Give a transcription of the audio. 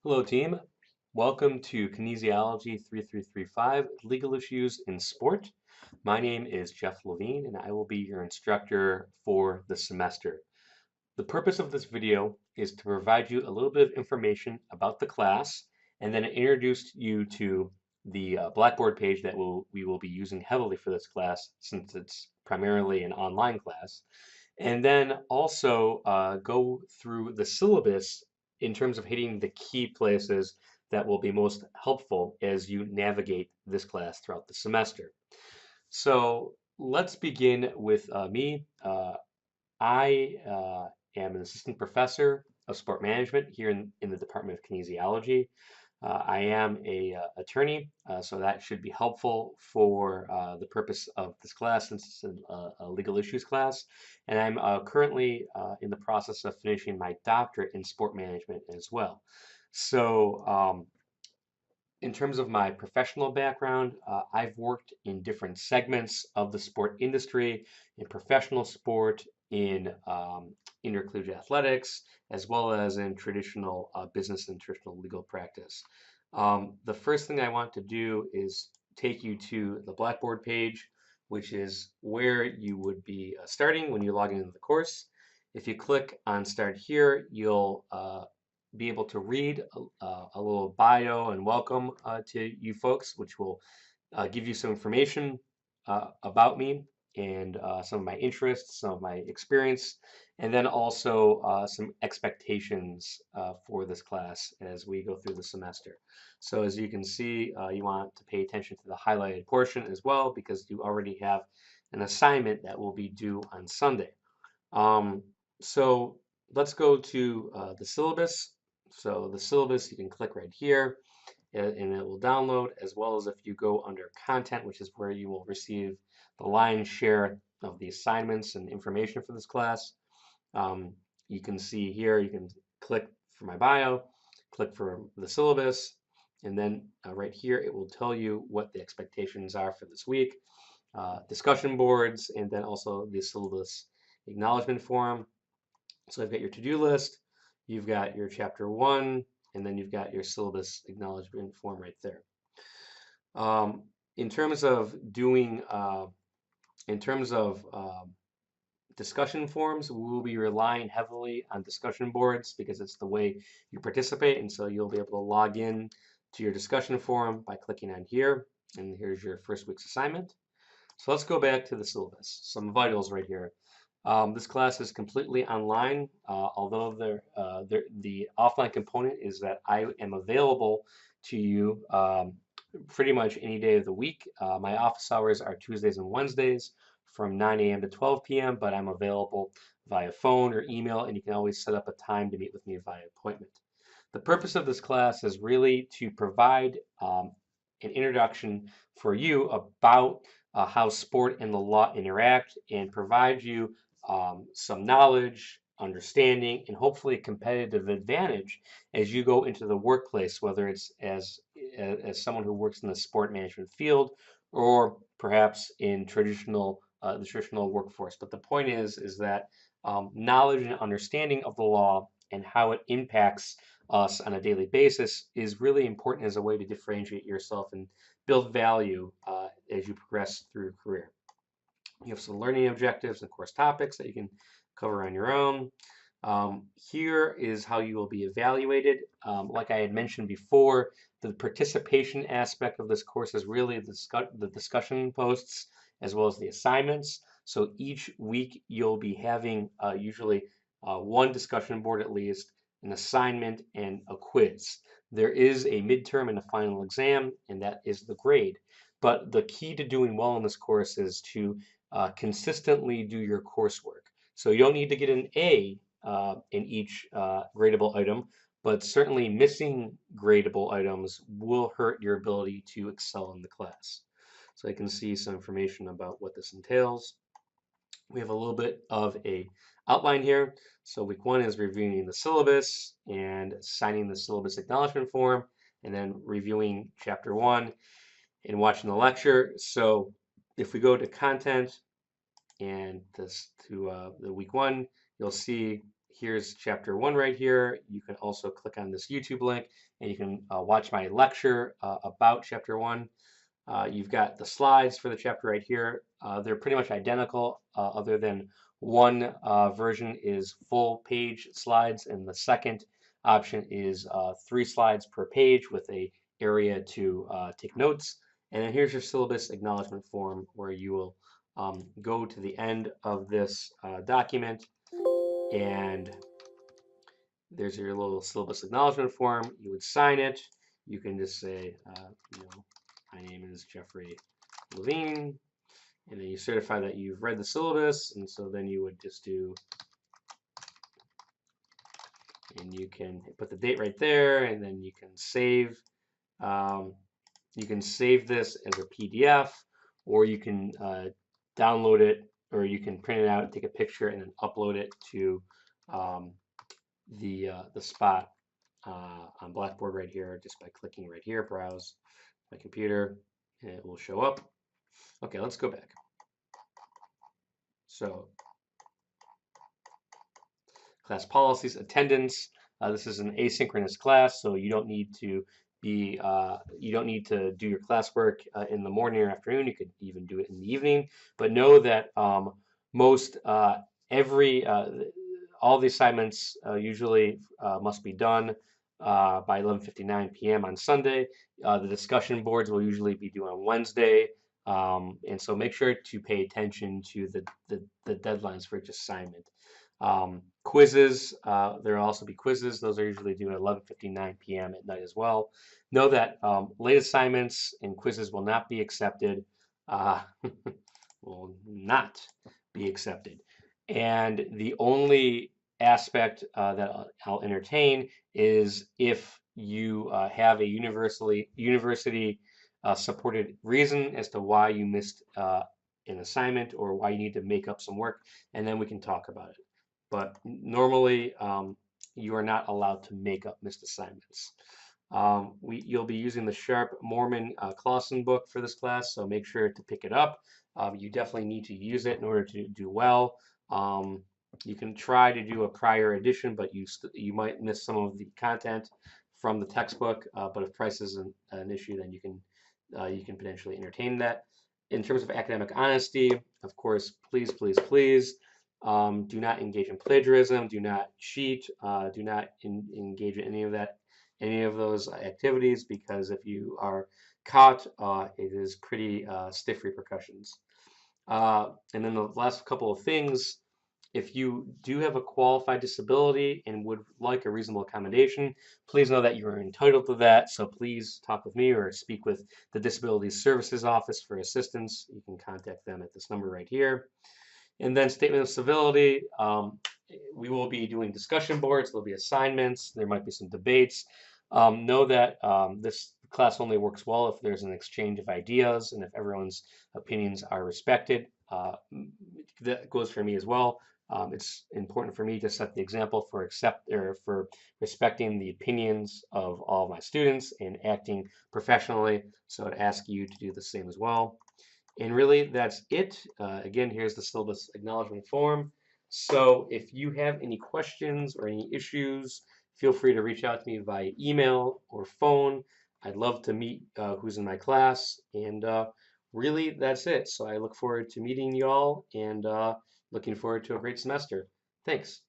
Hello, team. Welcome to Kinesiology 3335 Legal Issues in Sport. My name is Jeff Levine, and I will be your instructor for the semester. The purpose of this video is to provide you a little bit of information about the class and then introduce you to the Blackboard page that we will be using heavily for this class since it's primarily an online class. And then also go through the syllabus in terms of hitting the key places that will be most helpful as you navigate this class throughout the semester. So let's begin with me. I am an assistant professor of sport management here in the Department of Kinesiology. I am a attorney, so that should be helpful for the purpose of this class since it's a legal issues class. And I'm currently in the process of finishing my doctorate in sport management as well. So in terms of my professional background, I've worked in different segments of the sport industry, in professional sport, in intercollegiate athletics, as well as in traditional business and traditional legal practice. The first thing I want to do is take you to the Blackboard page, which is where you would be starting when you log into the course. If you click on Start Here, you'll be able to read a little bio and welcome to you folks, which will give you some information about me and some of my interests, some of my experience, and then also some expectations for this class as we go through the semester. So as you can see, you want to pay attention to the highlighted portion as well because you already have an assignment that will be due on Sunday. Um, so let's go to the syllabus. So the syllabus, you can click right here and it will download, as well as if you go under content, which is where you will receive the lion's share of the assignments and information for this class. Um, you can see here, you can click for my bio, click for the syllabus, and then right here, it will tell you what the expectations are for this week, discussion boards, and then also the syllabus acknowledgement form. So I've got your to-do list, you've got your chapter one, and then you've got your syllabus acknowledgement form right there. In terms of doing, in terms of discussion forums, we will be relying heavily on discussion boards because it's the way you participate, and so you'll be able to log in to your discussion forum by clicking on here, and here's your first week's assignment. So let's go back to the syllabus. Some vitals right here. This class is completely online, although the offline component is that I am available to you pretty much any day of the week. My office hours are Tuesdays and Wednesdays from 9 a.m. to 12 p.m., but I'm available via phone or email, and you can always set up a time to meet with me via appointment. The purpose of this class is really to provide an introduction for you about how sport and the law interact and provide you some knowledge, understanding, and hopefully a competitive advantage as you go into the workplace, whether it's as someone who works in the sport management field or perhaps in the traditional workforce. But the point is that knowledge and understanding of the law and how it impacts us on a daily basis is really important as a way to differentiate yourself and build value as you progress through your career. You have some learning objectives and course topics that you can cover on your own. Here is how you will be evaluated. Like I had mentioned before, the participation aspect of this course is really the discussion posts as well as the assignments. So each week you'll be having usually one discussion board at least, an assignment, and a quiz. There is a midterm and a final exam, and that is the grade. But the key to doing well in this course is to consistently do your coursework. So you don't need to get an A in each gradable item, but certainly missing gradable items will hurt your ability to excel in the class. So I can see some information about what this entails. We have a little bit of a outline here. So week one is reviewing the syllabus and signing the syllabus acknowledgement form, and then reviewing chapter one and watching the lecture. So if we go to content and this to the week one, you'll see here's chapter 1 right here. You can also click on this YouTube link and you can watch my lecture about chapter 1. You've got the slides for the chapter right here. They're pretty much identical, other than one version is full page slides, and the second option is 3 slides per page with a area to take notes. And then here's your syllabus acknowledgement form, where you will go to the end of this document, and there's your little syllabus acknowledgement form. You would sign it. You can just say, my name is Jeffrey Levine, and then you certify that you've read the syllabus, and so then you would just do, and you can put the date right there, and then you can save. You can save this as a PDF, or you can download it, or you can print it out, take a picture, and then upload it to the spot on Blackboard right here, just by clicking right here, browse my computer, and it will show up. Okay, let's go back. So class policies, attendance. This is an asynchronous class, so you don't need to be you don't need to do your classwork in the morning or afternoon. You could even do it in the evening. But know that most every all the assignments usually must be done by 11:59 p.m. on Sunday. The discussion boards will usually be due on Wednesday. And so make sure to pay attention to the deadlines for each assignment. Quizzes, there will also be quizzes. Those are usually due at 11:59 p.m. at night as well. Know that late assignments and quizzes will not be accepted. Will not be accepted. And the only aspect that I'll entertain is if you have a university supported reason as to why you missed an assignment or why you need to make up some work, and then we can talk about it. But normally, you are not allowed to make up missed assignments. You'll be using the Sharp Moorman Clausen book for this class, so make sure to pick it up. You definitely need to use it in order to do well. You can try to do a prior edition, but you might miss some of the content from the textbook. But if price is an issue, then you can potentially entertain that. In terms of academic honesty, of course, please, please, please do not engage in plagiarism. Do not cheat. Do not engage in any of those activities, because if you are caught, it is pretty stiff repercussions. And then the last couple of things, if you do have a qualified disability and would like a reasonable accommodation, please know that you are entitled to that. So please talk with me or speak with the Disability Services Office for assistance. You can contact them at this number right here. And then statement of civility, we will be doing discussion boards, there'll be assignments, there might be some debates. Know that this class only works well if there's an exchange of ideas and if everyone's opinions are respected. That goes for me as well. It's important for me to set the example for respecting the opinions of all of my students and acting professionally. So I'd ask you to do the same as well. And really, that's it. Again, here's the syllabus acknowledgement form. So if you have any questions or any issues, feel free to reach out to me via email or phone. I'd love to meet who's in my class. And really, that's it. So I look forward to meeting you all and looking forward to a great semester. Thanks.